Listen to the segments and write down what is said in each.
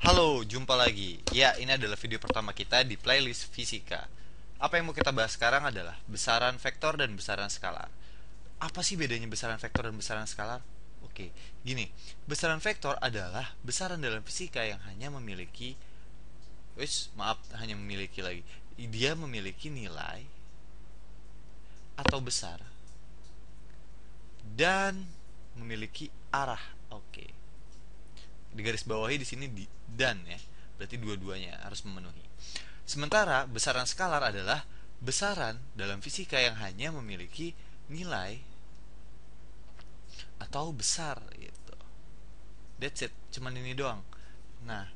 Halo, jumpa lagi. Ya, ini adalah video pertama kita di playlist fisika. Apa yang mau kita bahas sekarang adalah besaran vektor dan besaran skalar. Apa sih bedanya besaran vektor dan besaran skalar? Oke, gini. Besaran vektor adalah besaran dalam fisika yang hanya memiliki hanya memiliki lagi. Dia memiliki nilai atau besar dan memiliki arah. Oke. Di garis bawahi di sini dan ya. Berarti dua-duanya harus memenuhi. Sementara besaran skalar adalah besaran dalam fisika yang hanya memiliki nilai atau besar gitu. That's it, cuman ini doang. Nah,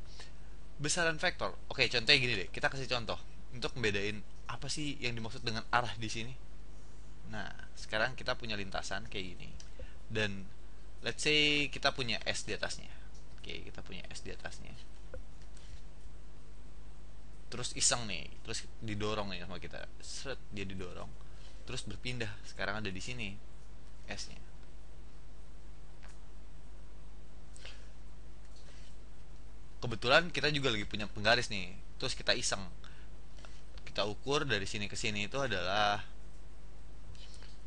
besaran vektor. Oke, contohnya gini deh. Kita kasih contoh untuk membedain apa sih yang dimaksud dengan arah di sini. Nah, sekarang kita punya lintasan kayak gini. Dan let's say kita punya S di atasnya. Oke, kita punya S di atasnya. Terus iseng nih, terus didorong nih sama kita. Seret, dia didorong. Terus berpindah. Sekarang ada di sini S-nya. Kebetulan kita juga lagi punya penggaris nih. Terus kita iseng. Kita ukur dari sini ke sini itu adalah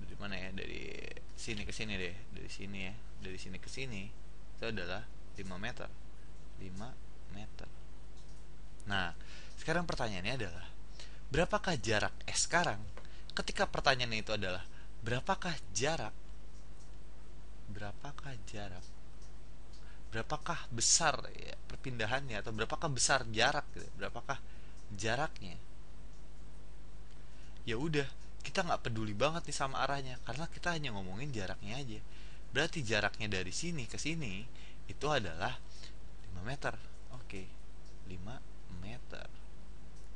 dari mana ya? Dari sini ke sini deh. Dari sini ya. Dari sini ke sini itu adalah 5 meter. 5 meter. Nah, sekarang pertanyaannya adalah berapakah jarak S sekarang? Ketika pertanyaannya itu adalah berapakah jarak? Berapakah jarak? Berapakah besar ya, perpindahannya atau berapakah besar jarak gitu? Berapakah jaraknya? Ya udah, kita nggak peduli banget nih sama arahnya karena kita hanya ngomongin jaraknya aja. Berarti jaraknya dari sini ke sini itu adalah 5 meter. Oke, 5 meter.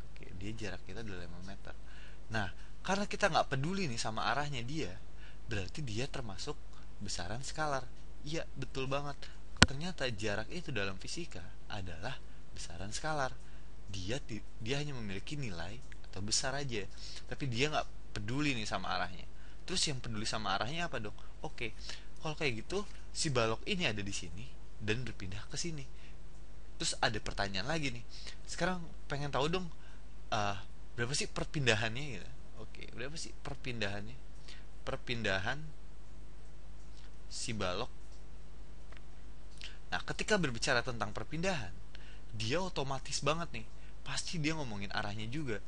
Oke, dia jarak kita adalah 5 meter. Nah, karena kita nggak peduli nih sama arahnya dia, berarti dia termasuk besaran skalar. Iya, betul banget. Ternyata jarak itu dalam fisika adalah besaran skalar. Dia hanya memiliki nilai atau besar aja, tapi dia nggak peduli nih sama arahnya. Terus yang peduli sama arahnya apa dong? Oke, kalau kayak gitu si balok ini ada di sini dan berpindah ke sini. Terus ada pertanyaan lagi nih. Sekarang pengen tahu dong, uh, berapa sih perpindahannya gitu? Oke, berapa sih perpindahannya? Perpindahan si balok. Nah, ketika berbicara tentang perpindahan, dia otomatis banget nih. Pasti dia ngomongin arahnya juga.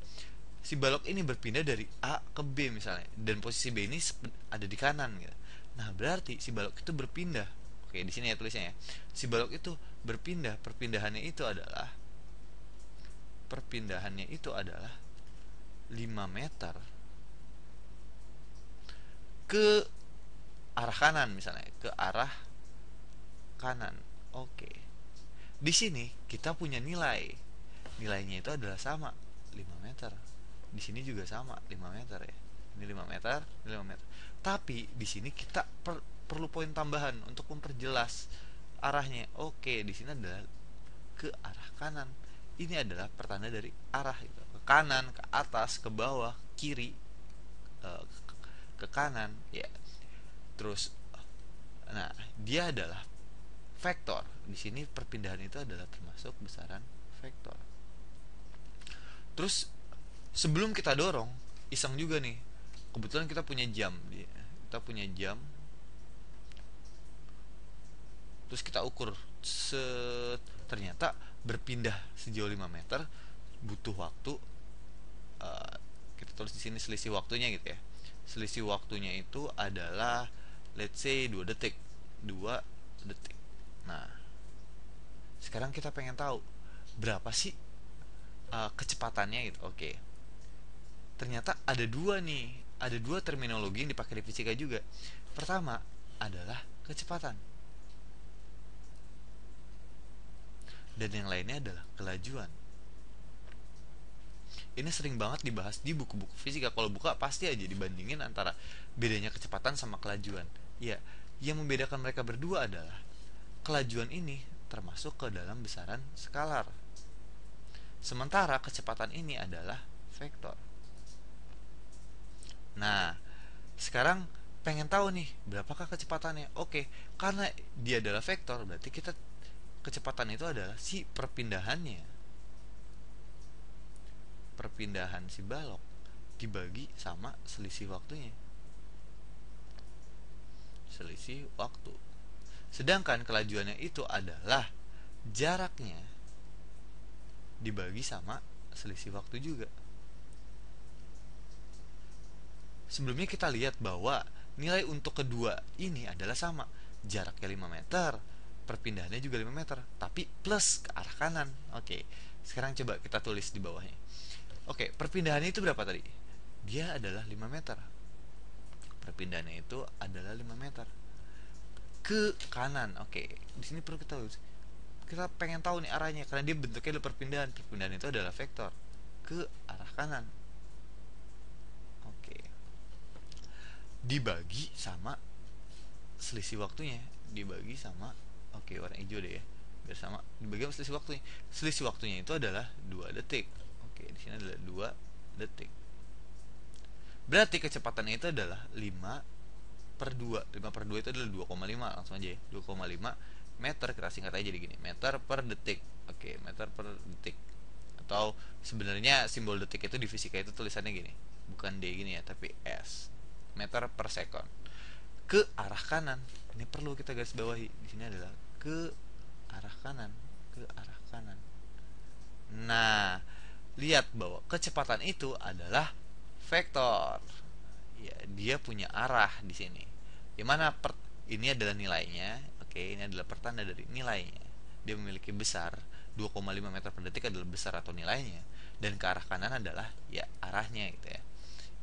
Si balok ini berpindah dari A ke B misalnya, dan posisi B ini ada di kanan gitu. Nah, berarti si balok itu berpindah. Oke, di sini ya tulisnya ya. Si balok itu berpindah, perpindahannya itu adalah 5 meter ke arah kanan misalnya, ke arah kanan. Oke. Di sini kita punya nilai. Nilainya itu adalah sama, 5 meter. Di sini juga sama, 5 meter ya. Ini 5 meter, ini 5 meter. Tapi di sini kita perlu poin tambahan untuk memperjelas arahnya. Oke, di sini adalah ke arah kanan. Ini adalah pertanda dari arah gitu. Ke kanan, ke atas, ke bawah, kiri, ke kanan ya. Terus nah, dia adalah vektor. Di sini perpindahan itu adalah termasuk besaran vektor. Terus sebelum kita dorong, iseng juga nih. Kebetulan kita punya jam. Kita punya jam. Terus kita ukur. Ternyata berpindah sejauh 5 meter butuh waktu, kita tulis di sini selisih waktunya gitu ya. Selisih waktunya itu adalah let's say 2 detik. 2 detik. Nah, sekarang kita pengen tahu berapa sih kecepatannya gitu. Oke. Ternyata ada dua nih, ada dua terminologi yang dipakai di fisika juga. Pertama adalah kecepatan, dan yang lainnya adalah kelajuan. Ini sering banget dibahas di buku-buku fisika. Kalau buka pasti aja dibandingin antara bedanya kecepatan sama kelajuan. Ya, yang membedakan mereka berdua adalah kelajuan ini termasuk ke dalam besaran skalar, sementara kecepatan ini adalah vektor. Nah, sekarang pengen tahu nih berapakah kecepatannya. Oke, karena dia adalah vektor, berarti kita kecepatan itu adalah si perpindahannya, perpindahan si balok dibagi sama selisih waktunya, selisih waktu. Sedangkan kelajuannya itu adalah jaraknya dibagi sama selisih waktu juga. Sebelumnya kita lihat bahwa nilai untuk kedua ini adalah sama, jaraknya 5 meter, perpindahannya juga 5 meter, tapi plus ke arah kanan. Oke, sekarang coba kita tulis di bawahnya. Oke, perpindahannya itu berapa tadi? Dia adalah 5 meter. Perpindahannya itu adalah 5 meter ke kanan. Oke, di sini perlu kita pengen tahu nih arahnya, karena dia bentuknya adalah perpindahan. Perpindahan itu adalah vektor ke arah kanan. Oke, dibagi sama selisih waktunya, dibagi sama, oke, warna hijau deh ya, biar sama, dibagi sama selisih waktunya. Selisih waktunya itu adalah 2 detik. Oke, di sini adalah 2 detik. Berarti kecepatannya itu adalah 5/2. 5/2 itu adalah 2,5. Langsung aja ya, 2,5 meter, kita singkat aja jadi gini, meter per detik. Oke, meter per detik. Atau sebenarnya simbol detik itu di fisika itu tulisannya gini, bukan D gini ya, tapi S, meter per second. Ke arah kanan, ini perlu kita garis bawahi, di sini adalah ke arah kanan, ke arah kanan. Nah, lihat bahwa kecepatan itu adalah vektor. Ya, dia punya arah di sini. Dimana ini adalah nilainya. Oke, ini adalah pertanda dari nilainya. Dia memiliki besar, 2,5 meter per detik adalah besar atau nilainya, dan ke arah kanan adalah ya arahnya gitu ya.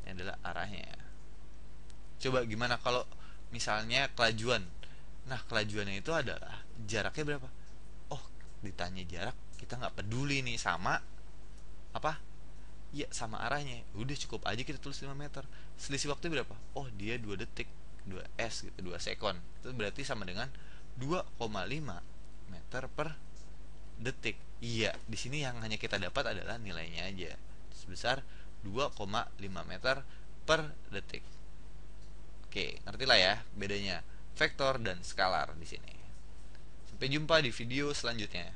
Ini adalah arahnya. Coba gimana kalau misalnya kelajuan? Nah, kelajuannya itu adalah jaraknya berapa? Oh, ditanya jarak, kita nggak peduli nih sama apa? Ya, sama arahnya. Udah cukup aja kita tulis 5 meter. Selisih waktu berapa? Oh, dia 2 detik, 2 s gitu, 2 sekon. Itu berarti sama dengan 2,5 meter per detik. Iya, di sini yang hanya kita dapat adalah nilainya aja, sebesar 2,5 meter per detik. Oke, ngerti lah ya bedanya vektor dan skalar di sini. Sampai jumpa di video selanjutnya.